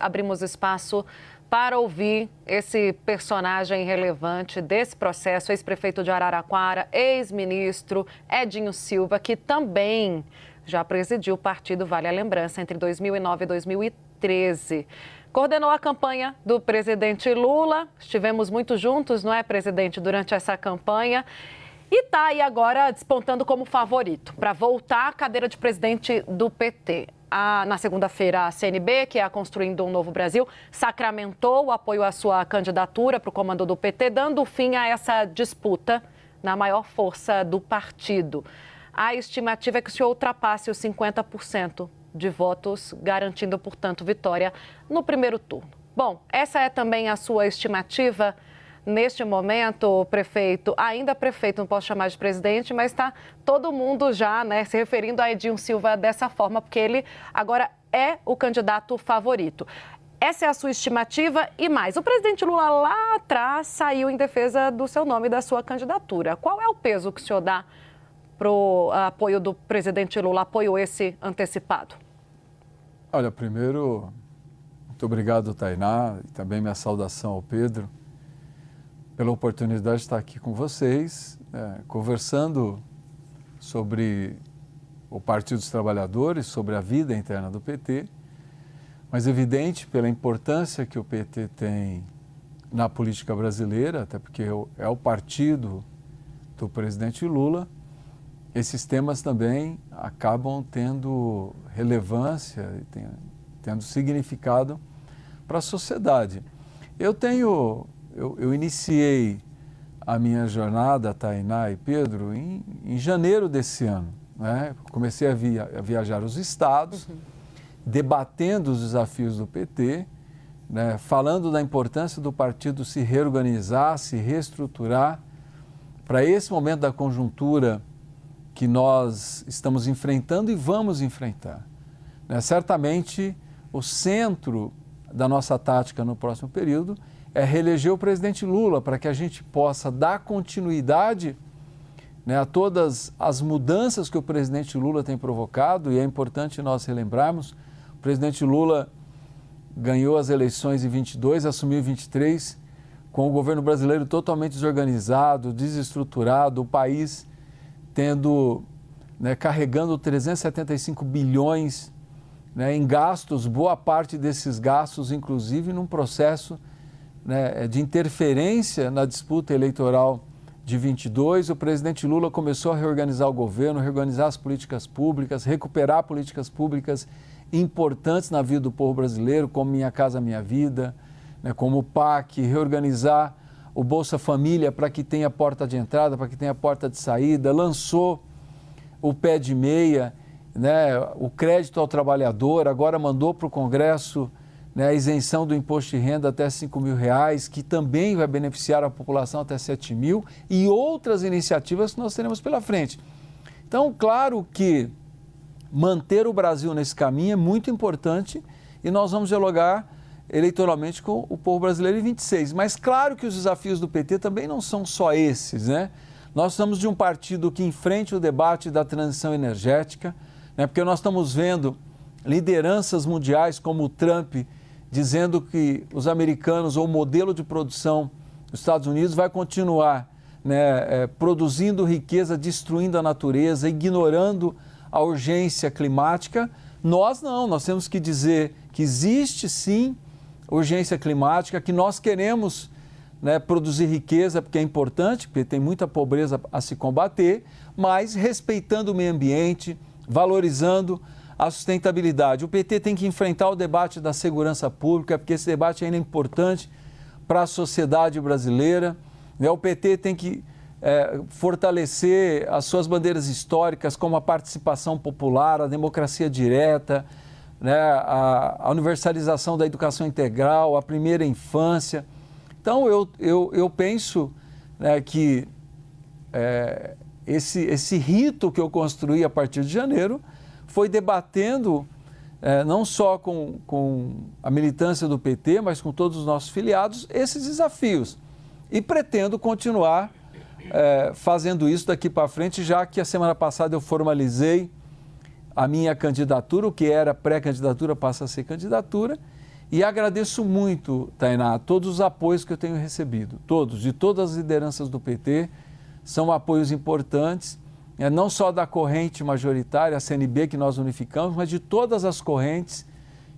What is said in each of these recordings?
Abrimos espaço para ouvir esse personagem relevante desse processo, ex-prefeito de Araraquara, ex-ministro Edinho Silva, que também já presidiu o partido, vale a lembrança, entre 2009 e 2013. Coordenou a campanha do presidente Lula, estivemos muito juntos, não é, presidente, durante essa campanha. E está aí agora despontando como favorito para voltar à cadeira de presidente do PT. Na segunda-feira, a CNB, que é a Construindo um Novo Brasil, sacramentou o apoio à sua candidatura para o comando do PT, dando fim a essa disputa na maior força do partido. A estimativa é que o senhor ultrapasse os 50% de votos, garantindo, portanto, vitória no primeiro turno. Bom, essa é também a sua estimativa? Neste momento, prefeito, ainda prefeito, não posso chamar de presidente, mas está todo mundo já, se referindo a Edinho Silva dessa forma, porque ele agora é o candidato favorito. Essa é a sua estimativa e mais. O presidente Lula lá atrás saiu em defesa do seu nome e da sua candidatura. Qual é o peso que o senhor dá para o apoio do presidente Lula, apoio esse antecipado? Olha, primeiro, muito obrigado, Tainá, e também minha saudação ao Pedro, pela oportunidade de estar aqui com vocês, conversando sobre o Partido dos Trabalhadores, sobre a vida interna do PT, mas evidente pela importância que o PT tem na política brasileira, até porque é o partido do presidente Lula, esses temas também acabam tendo relevância e tendo significado para a sociedade. Eu iniciei a minha jornada, Tainá e Pedro, em janeiro desse ano. Comecei a viajar os estados, debatendo os desafios do PT, falando da importância do partido se reorganizar, se reestruturar, para esse momento da conjuntura que nós estamos enfrentando e vamos enfrentar. Certamente, o centro da nossa tática no próximo período é reeleger o presidente Lula, para que a gente possa dar continuidade a todas as mudanças que o presidente Lula tem provocado, e é importante nós relembrarmos, o presidente Lula ganhou as eleições em 22, assumiu em 23, com o governo brasileiro totalmente desorganizado, desestruturado, o país carregando 375 bilhões em gastos, boa parte desses gastos, inclusive, num processo de interferência na disputa eleitoral de 22, o presidente Lula começou a reorganizar o governo, reorganizar as políticas públicas, recuperar políticas públicas importantes na vida do povo brasileiro, como Minha Casa Minha Vida, como o PAC, reorganizar o Bolsa Família para que tenha porta de entrada, para que tenha porta de saída, lançou o pé de meia, o crédito ao trabalhador, agora mandou para o Congresso a isenção do imposto de renda até R$5.000, que também vai beneficiar a população até 7 mil, e outras iniciativas que nós teremos pela frente. Então, claro que manter o Brasil nesse caminho é muito importante e nós vamos dialogar eleitoralmente com o povo brasileiro em 26. Mas claro que os desafios do PT também não são só esses, Nós somos de um partido que enfrente o debate da transição energética, porque nós estamos vendo lideranças mundiais como o Trump dizendo que os americanos, ou o modelo de produção dos Estados Unidos, vai continuar produzindo riqueza, destruindo a natureza, ignorando a urgência climática. Nós não, nós temos que dizer que existe sim urgência climática, que nós queremos produzir riqueza, porque é importante, porque tem muita pobreza a se combater, mas respeitando o meio ambiente, valorizando a sustentabilidade. O PT tem que enfrentar o debate da segurança pública, porque esse debate ainda é importante para a sociedade brasileira. O PT tem que fortalecer as suas bandeiras históricas, como a participação popular, a democracia direta, a universalização da educação integral, a primeira infância. Então, eu penso que esse rito que eu construí a partir de janeiro foi debatendo não só com a militância do PT, mas com todos os nossos filiados, esses desafios. E pretendo continuar fazendo isso daqui para frente, já que a semana passada eu formalizei a minha candidatura, o que era pré-candidatura passa a ser candidatura, E agradeço muito, Tainá, todos os apoios que eu tenho recebido, todos, de todas as lideranças do PT, são apoios importantes, não só da corrente majoritária, a CNB, que nós unificamos, mas de todas as correntes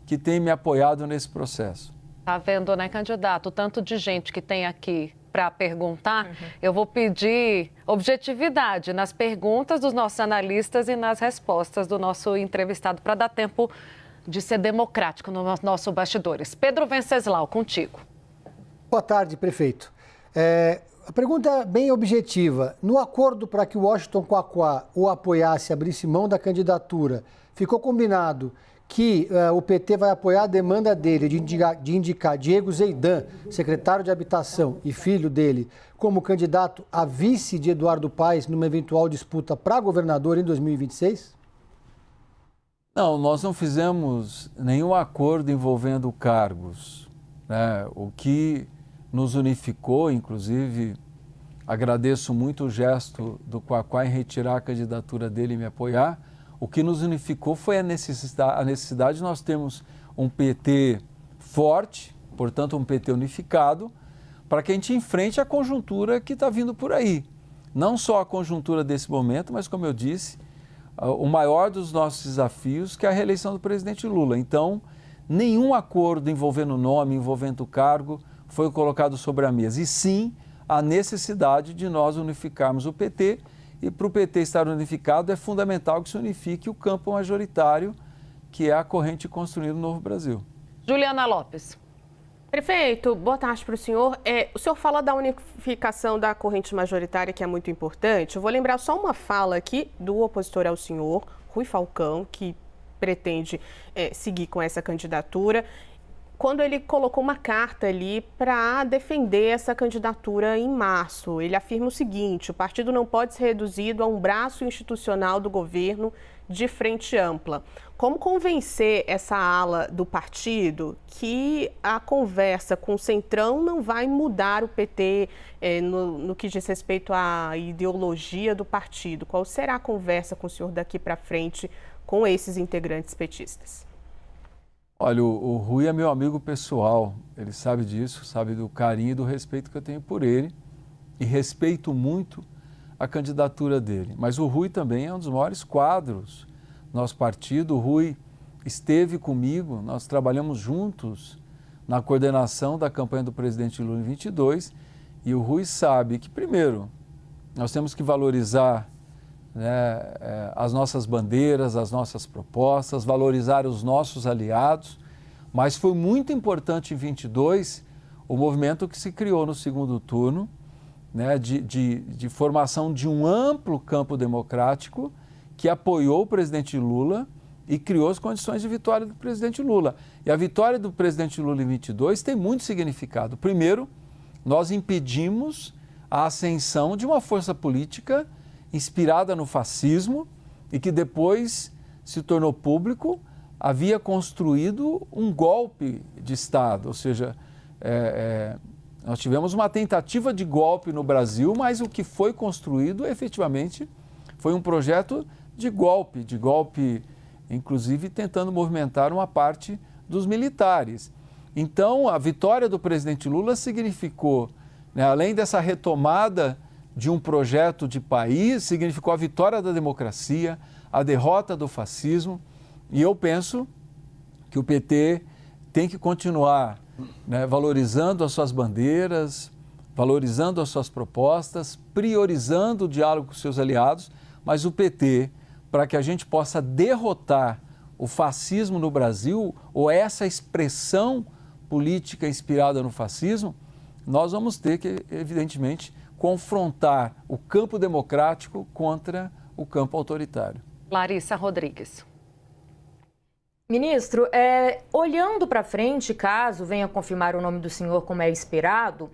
que têm me apoiado nesse processo. Tá vendo, né, candidato? O tanto de gente que tem aqui para perguntar. Eu vou pedir objetividade nas perguntas dos nossos analistas e nas respostas do nosso entrevistado, para dar tempo de ser democrático nos nossos bastidores. Pedro Venceslau, contigo. Boa tarde, prefeito. A pergunta é bem objetiva. No acordo para que o Washington Quaquá o apoiasse, abrisse mão da candidatura, ficou combinado que o PT vai apoiar a demanda dele de indicar Diego Zeidan, secretário de Habitação e filho dele, como candidato a vice de Eduardo Paes numa eventual disputa para governador em 2026? Não, nós não fizemos nenhum acordo envolvendo cargos, né? O que nos unificou, inclusive, agradeço muito o gesto do Quaquá em retirar a candidatura dele e me apoiar. O que nos unificou foi a necessidade de nós termos um PT forte, portanto um PT unificado, para que a gente enfrente a conjuntura que está vindo por aí. Não só a conjuntura desse momento, mas, como eu disse, o maior dos nossos desafios, que é a reeleição do presidente Lula. Então, nenhum acordo envolvendo nome, envolvendo cargo, foi colocado sobre a mesa. E sim, a necessidade de nós unificarmos o PT. E para o PT estar unificado, é fundamental que se unifique o campo majoritário, que é a corrente construindo o Novo Brasil. Juliana Lopes. Prefeito, boa tarde para o senhor. O senhor fala da unificação da corrente majoritária, que é muito importante. Eu vou lembrar só uma fala aqui do opositor ao senhor, Rui Falcão, que pretende seguir com essa candidatura, quando ele colocou uma carta ali para defender essa candidatura em março. Ele afirma o seguinte: o partido não pode ser reduzido a um braço institucional do governo de frente ampla. Como convencer essa ala do partido que a conversa com o Centrão não vai mudar o PT no que diz respeito à ideologia do partido? Qual será a conversa com o senhor daqui para frente com esses integrantes petistas? Olha, o Rui é meu amigo pessoal, ele sabe disso, sabe do carinho e do respeito que eu tenho por ele e respeito muito a candidatura dele. Mas o Rui também é um dos maiores quadros do nosso partido. O Rui esteve comigo, nós trabalhamos juntos na coordenação da campanha do presidente Lula em 22 e o Rui sabe que, primeiro, nós temos que valorizar, né, as nossas bandeiras, as nossas propostas, valorizar os nossos aliados, mas foi muito importante em 22 o movimento que se criou no segundo turno, né, de formação de um amplo campo democrático que apoiou o presidente Lula e criou as condições de vitória do presidente Lula. E a vitória do presidente Lula em 22 tem muito significado. Primeiro, nós impedimos a ascensão de uma força política inspirada no fascismo e que depois se tornou público, havia construído um golpe de Estado, ou seja, nós tivemos uma tentativa de golpe no Brasil, mas o que foi construído efetivamente foi um projeto de golpe inclusive tentando movimentar uma parte dos militares. Então, a vitória do presidente Lula significou, né, além dessa retomada de um projeto de país, significou a vitória da democracia, a derrota do fascismo, e eu penso que o PT tem que continuar, né, valorizando as suas bandeiras, valorizando as suas propostas, priorizando o diálogo com seus aliados, mas o PT, para que a gente possa derrotar o fascismo no Brasil, ou essa expressão política inspirada no fascismo, nós vamos ter que, evidentemente, confrontar o campo democrático contra o campo autoritário. Larissa Rodrigues. Ministro, olhando para frente, caso venha confirmar o nome do senhor como é esperado,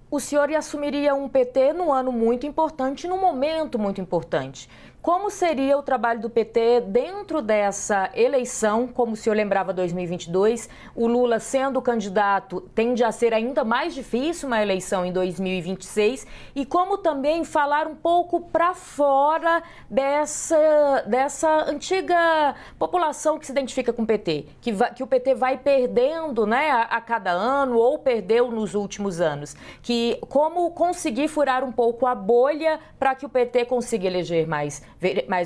o senhor assumiria um PT num ano muito importante, num momento muito importante. Como seria o trabalho do PT dentro dessa eleição? Como o senhor lembrava, 2022, o Lula sendo candidato tende a ser ainda mais difícil uma eleição em 2026. E como também falar um pouco para fora dessa antiga população que se identifica com o PT, que o PT vai perdendo, né, a cada ano ou perdeu nos últimos anos. Como conseguir furar um pouco a bolha para que o PT consiga eleger mais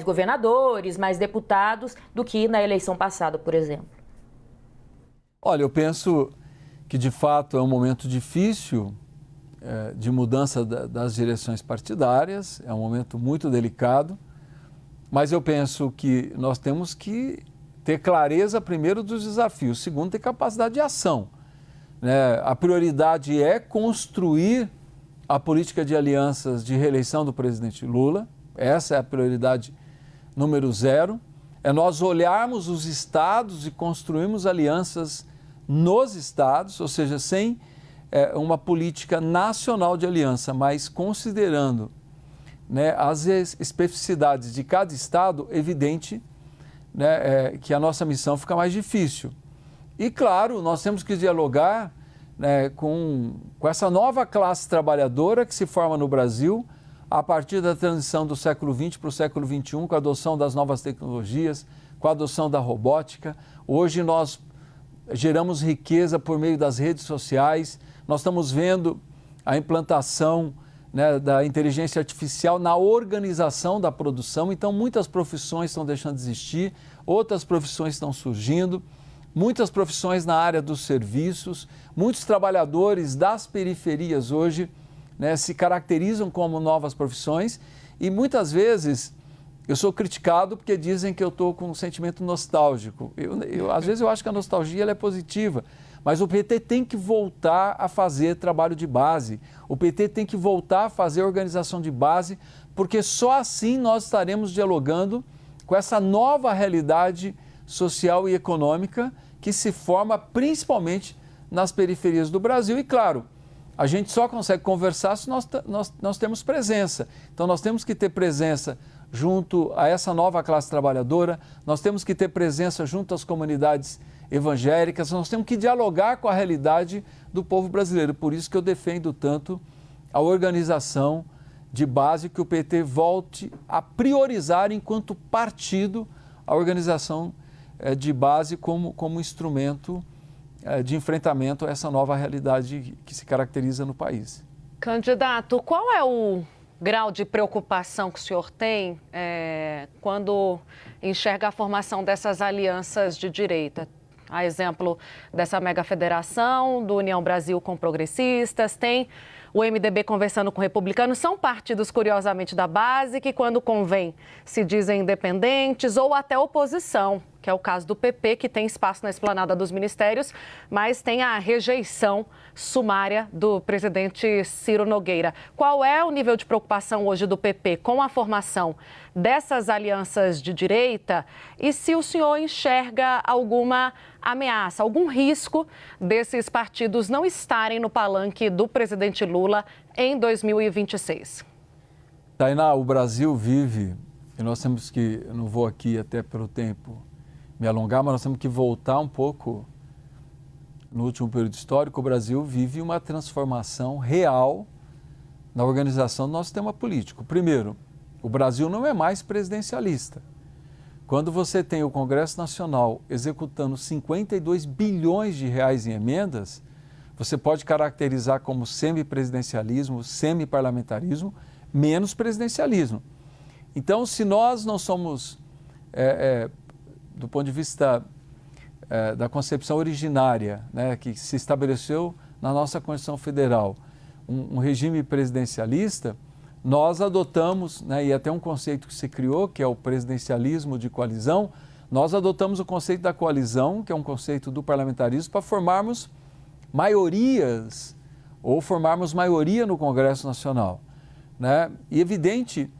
governadores, mais deputados do que na eleição passada, por exemplo? Olha, eu penso que de fato é um momento difícil de mudança das direções partidárias, é um momento muito delicado, mas eu penso que nós temos que ter clareza, primeiro, dos desafios, segundo, ter capacidade de ação. A prioridade é construir a política de alianças de reeleição do presidente Lula. Essa é a prioridade número 0. É nós olharmos os estados e construirmos alianças nos estados, ou seja, sem uma política nacional de aliança, mas considerando, né, as especificidades de cada estado, evidente, né, que a nossa missão fica mais difícil. E, claro, nós temos que dialogar, né, com essa nova classe trabalhadora que se forma no Brasil a partir da transição do século XX para o século XXI, com a adoção das novas tecnologias, com a adoção da robótica. Hoje nós geramos riqueza por meio das redes sociais, nós estamos vendo a implantação, né, da inteligência artificial na organização da produção, então muitas profissões estão deixando de existir, outras profissões estão surgindo, muitas profissões na área dos serviços, muitos trabalhadores das periferias hoje, né, se caracterizam como novas profissões e muitas vezes eu sou criticado porque dizem que eu estou com um sentimento nostálgico. Às vezes eu acho que a nostalgia ela é positiva, mas o PT tem que voltar a fazer trabalho de base, o PT tem que voltar a fazer organização de base, porque só assim nós estaremos dialogando com essa nova realidade social e econômica que se forma principalmente nas periferias do Brasil. E claro, a gente só consegue conversar se nós temos presença. Então nós temos que ter presença junto a essa nova classe trabalhadora, nós temos que ter presença junto às comunidades evangélicas, nós temos que dialogar com a realidade do povo brasileiro. Por isso que eu defendo tanto a organização de base, que o PT volte a priorizar enquanto partido a organização de base como instrumento de enfrentamento a essa nova realidade que se caracteriza no país. Candidato, qual é o grau de preocupação que o senhor tem quando enxerga a formação dessas alianças de direita? A exemplo dessa mega federação, do União Brasil com progressistas, tem o MDB conversando com republicanos, são partidos, curiosamente, da base, que quando convém se dizem independentes ou até oposição, que é o caso do PP, que tem espaço na esplanada dos ministérios, mas tem a rejeição sumária do presidente Ciro Nogueira. Qual é o nível de preocupação hoje do PP com a formação dessas alianças de direita e se o senhor enxerga alguma ameaça, algum risco desses partidos não estarem no palanque do presidente Lula em 2026? Tainá, o Brasil vive, e nós temos que, eu não vou aqui até pelo tempo me alongar, mas nós temos que voltar um pouco no último período histórico. O Brasil vive uma transformação real na organização do nosso sistema político. Primeiro, o Brasil não é mais presidencialista. Quando você tem o Congresso Nacional executando 52 bilhões de reais em emendas, você pode caracterizar como semipresidencialismo, semiparlamentarismo, menos presidencialismo. Então, se nós não somos, do ponto de vista da concepção originária, né, que se estabeleceu na nossa Constituição Federal, um regime presidencialista, nós adotamos, né, e até um conceito que se criou, que é o presidencialismo de coalizão, nós adotamos o conceito da coalizão, que é um conceito do parlamentarismo, para formarmos maiorias, ou formarmos maioria no Congresso Nacional, né? E evidente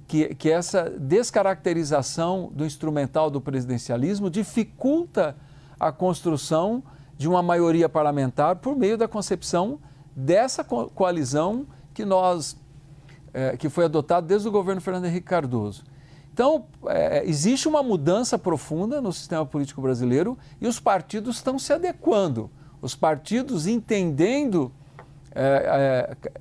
que essa descaracterização do instrumental do presidencialismo dificulta a construção de uma maioria parlamentar por meio da concepção dessa coalizão que foi adotada desde o governo Fernando Henrique Cardoso. Então, existe uma mudança profunda no sistema político brasileiro e os partidos estão se adequando. Os partidos, entendendo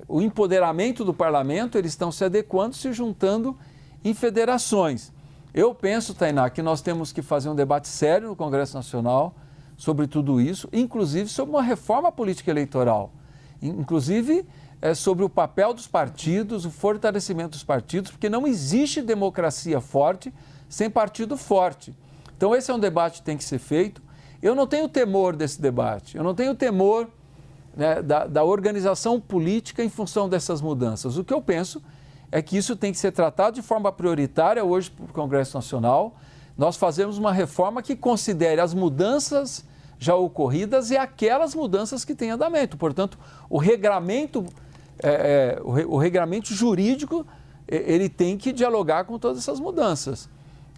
o empoderamento do parlamento, eles estão se adequando, se juntando em federações. Eu penso, Tainá, que nós temos que fazer um debate sério no Congresso Nacional sobre tudo isso, inclusive sobre uma reforma política eleitoral, inclusive sobre o papel dos partidos, o fortalecimento dos partidos, porque não existe democracia forte sem partido forte. Então esse é um debate que tem que ser feito. Eu não tenho temor desse debate, eu não tenho temor, né, da organização política em função dessas mudanças. O que eu penso é que isso tem que ser tratado de forma prioritária hoje para o Congresso Nacional. Nós fazemos uma reforma que considere as mudanças já ocorridas e aquelas mudanças que têm andamento. Portanto, o regramento jurídico, ele tem que dialogar com todas essas mudanças.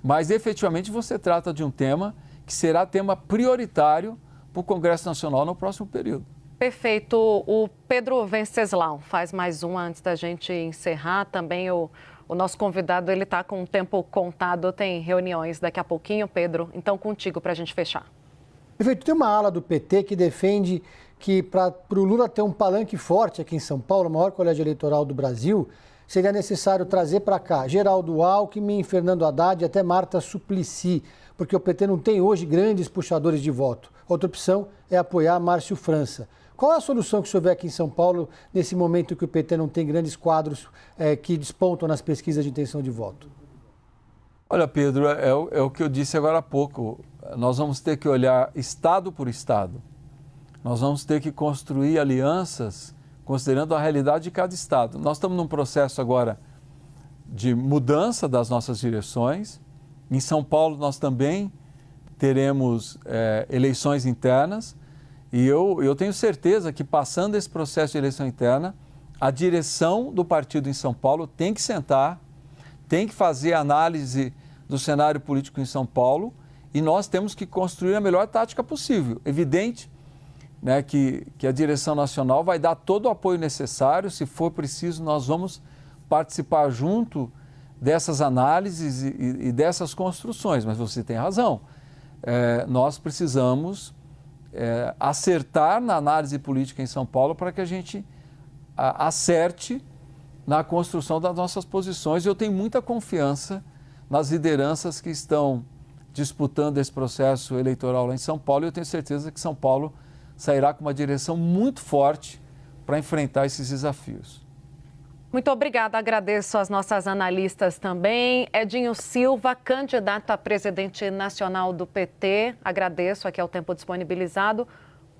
Mas, efetivamente, você trata de um tema que será tema prioritário para o Congresso Nacional no próximo período. Perfeito. O Pedro Venceslau faz mais uma antes da gente encerrar. Também o nosso convidado, ele está com o tempo contado, tem reuniões daqui a pouquinho, Pedro. Então, contigo para a gente fechar. Perfeito. Tem uma ala do PT que defende que para o Lula ter um palanque forte aqui em São Paulo, o maior colégio eleitoral do Brasil, seria necessário trazer para cá Geraldo Alckmin, Fernando Haddad e até Marta Suplicy, porque o PT não tem hoje grandes puxadores de voto. Outra opção é apoiar Márcio França. Qual é a solução que o senhor vê aqui em São Paulo, nesse momento que o PT não tem grandes quadros que despontam nas pesquisas de intenção de voto? Olha, Pedro, é o que eu disse agora há pouco. Nós vamos ter que olhar estado por estado. Nós vamos ter que construir alianças considerando a realidade de cada estado. Nós estamos num processo agora de mudança das nossas direções. Em São Paulo, nós também teremos eleições internas. E eu tenho certeza que, passando esse processo de eleição interna, a direção do partido em São Paulo tem que sentar, tem que fazer análise do cenário político em São Paulo e nós temos que construir a melhor tática possível. Evidente, né, que a direção nacional vai dar todo o apoio necessário. Se for preciso, nós vamos participar junto dessas análises e dessas construções. Mas você tem razão, nós precisamos acertar na análise política em São Paulo para que a gente acerte na construção das nossas posições. Eu tenho muita confiança nas lideranças que estão disputando esse processo eleitoral lá em São Paulo e eu tenho certeza que São Paulo sairá com uma direção muito forte para enfrentar esses desafios. Muito obrigada, agradeço às nossas analistas também. Edinho Silva, candidato a presidente nacional do PT, agradeço aqui ao tempo disponibilizado.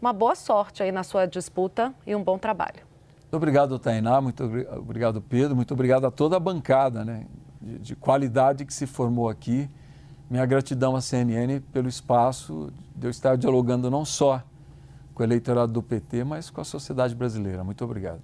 Uma boa sorte aí na sua disputa e um bom trabalho. Muito obrigado, Tainá, muito obrigado, Pedro, muito obrigado a toda a bancada, né, de qualidade que se formou aqui. Minha gratidão à CNN pelo espaço de eu estar dialogando não só com o eleitorado do PT, mas com a sociedade brasileira. Muito obrigado.